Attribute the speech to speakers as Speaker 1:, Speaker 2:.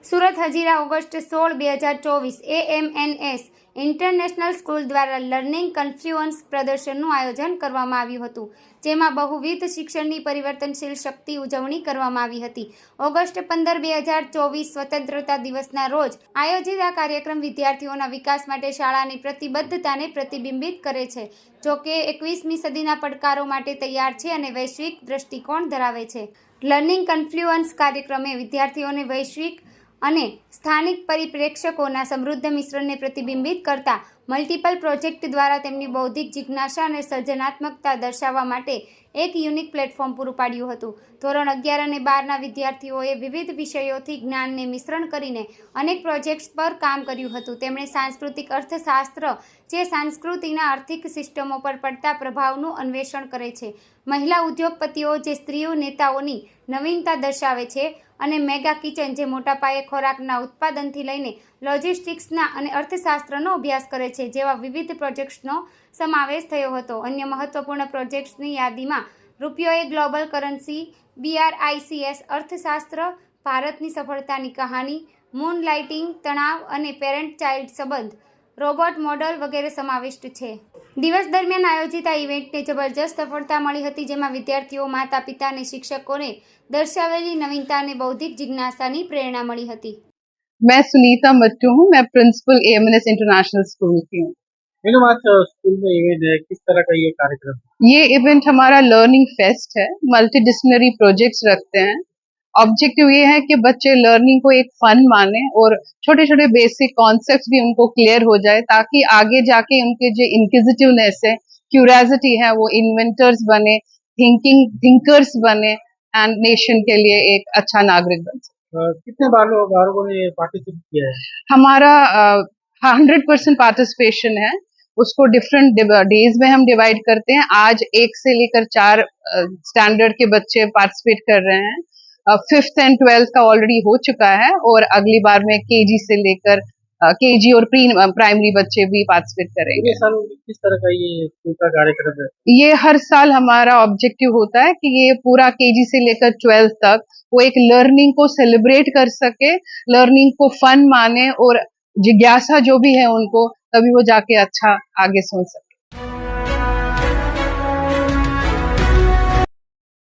Speaker 1: Surat Hazira August 16, 2024 AMNS international school દ્વારા learning કન્ફ્લુઅન્સ પ્રદર્શનનું આયોજન કરવામાં આવ્યું હતું, જેમાં બહુવિધ શિક્ષણની પરિવર્તનશીલ શક્તિ ઉજવણી કરવામાં આવી હતી. ઓગસ્ટ 15, 2024 સ્વતંત્રતા દિવસના રોજ આયોજિત આ કાર્યક્રમ વિદ્યાર્થીઓના વિકાસ માટે શાળાની પ્રતિબદ્ધતાને પ્રતિબિંબિત કરે છે. જોકે 21મી સદીના પડકારો માટે તૈયાર છે અને વૈશ્વિક દ્રષ્ટિકોણ ધરાવે છે. લર્નિંગ કન્ફ્લુઅન્સ કાર્યક્રમે વિદ્યાર્થીઓને વૈશ્વિક અને સ્થાનિક પરિપ્રેક્ષકોના સમૃદ્ધ મિશ્રણને પ્રતિબિંબિત કરતા મલ્ટિપલ પ્રોજેક્ટ દ્વારા તેમની બૌદ્ધિક જિજ્ઞાસા અને સર્જનાત્મકતા દર્શાવવા માટે એક યુનિક પ્લેટફોર્મ પૂરું પાડ્યું હતું. ધોરણ 11 અને 12ના વિદ્યાર્થીઓએ વિવિધ વિષયોથી જ્ઞાનને મિશ્રણ કરીને અનેક પ્રોજેક્ટ્સ પર કામ કર્યું હતું. તેમણે સાંસ્કૃતિક અર્થશાસ્ત્ર, જે સંસ્કૃતિના આર્થિક સિસ્ટમો પર પડતા પ્રભાવનું અન્વેષણ કરે છે, મહિલા ઉદ્યોગપતિઓ, જે સ્ત્રીઓ નેતાઓની નવીનતા દર્શાવે છે, અને મેગા કિચન, જે મોટા પાયે ખોરાકના ઉત્પાદનથી લઈને લોજિસ્ટિક્સના અને અર્થશાસ્ત્રનો અભ્યાસ કરે છે, જેવા વિવિધ પ્રોજેક્ટ્સનો સમાવેશ થયો હતો. અન્ય મહત્વપૂર્ણ પ્રોજેક્ટ્સની યાદીમાં રૂપિયો એ ગ્લોબલ કરન્સી, BRICS અર્થશાસ્ત્ર, ભારતની સફળતાની કહાની, મૂન લાઇટિંગ, તણાવ અને પેરેન્ટ ચાઇલ્ડ સંબંધ, રોબોટ મોડલ વગેરે સમાવિષ્ટ છે. દિવસ દરમિયાન આયોજિત આ ઇવેન્ટને જબરજસ્ત સફળતા મળી હતી, જેમાં વિદ્યાર્થીઓ, માતા પિતા અને શિક્ષકોને દર્શાવેલી નવીનતા અને બૌદ્ધિક જિજ્ઞાસાની प्रेरणा मिली थी.
Speaker 2: मैं सुनीता मट्टू हूँ। मैं प्रिंसिपल AMNS इंटरनेशनल स्कूल की हूँ।
Speaker 3: स्कूल में इवेंट है, किस तरह का ये कार्यक्रम?
Speaker 2: ये इवेंट हमारा लर्निंग फेस्ट है। मल्टीडिसिप्लिनरी प्रोजेक्ट्स रखते हैं। ऑब्जेक्टिव ये है कि बच्चे लर्निंग को एक फन माने और छोटे छोटे बेसिक कॉन्सेप्ट्स भी उनको क्लियर हो जाए, ताकि आगे जाके उनके जो इंक्विजिटिवनेस है, क्यूरियोसिटी है, वो इन्वेंटर्स बने, थिंकर्स बने एंड नेशन के लिए एक अच्छा नागरिक बन सके।
Speaker 3: कितने बालकों ने पार्टिसिपेट किया है?
Speaker 2: हमारा 100% पार्टिसिपेशन है। उसको डिफरेंट डेज में हम डिवाइड करते हैं। आज 1 से लेकर 4 स्टैंडर्ड के बच्चे पार्टिसिपेट कर रहे हैं। 5th एंड 12th का ऑलरेडी हो चुका है और अगली बार में KG से लेकर KG और प्राइमरी बच्चे भी पार्टिसिपेट करेंगे।
Speaker 3: किस तरह का ये स्कूल का कार्यक्रम है?
Speaker 2: ये हर साल हमारा ऑब्जेक्टिव होता है कि ये पूरा KG से लेकर 12th तक वो एक लर्निंग को सेलिब्रेट कर सके, लर्निंग को फन माने और जिज्ञासा जो भी है उनको, तभी वो जाके अच्छा आगे सोच सके।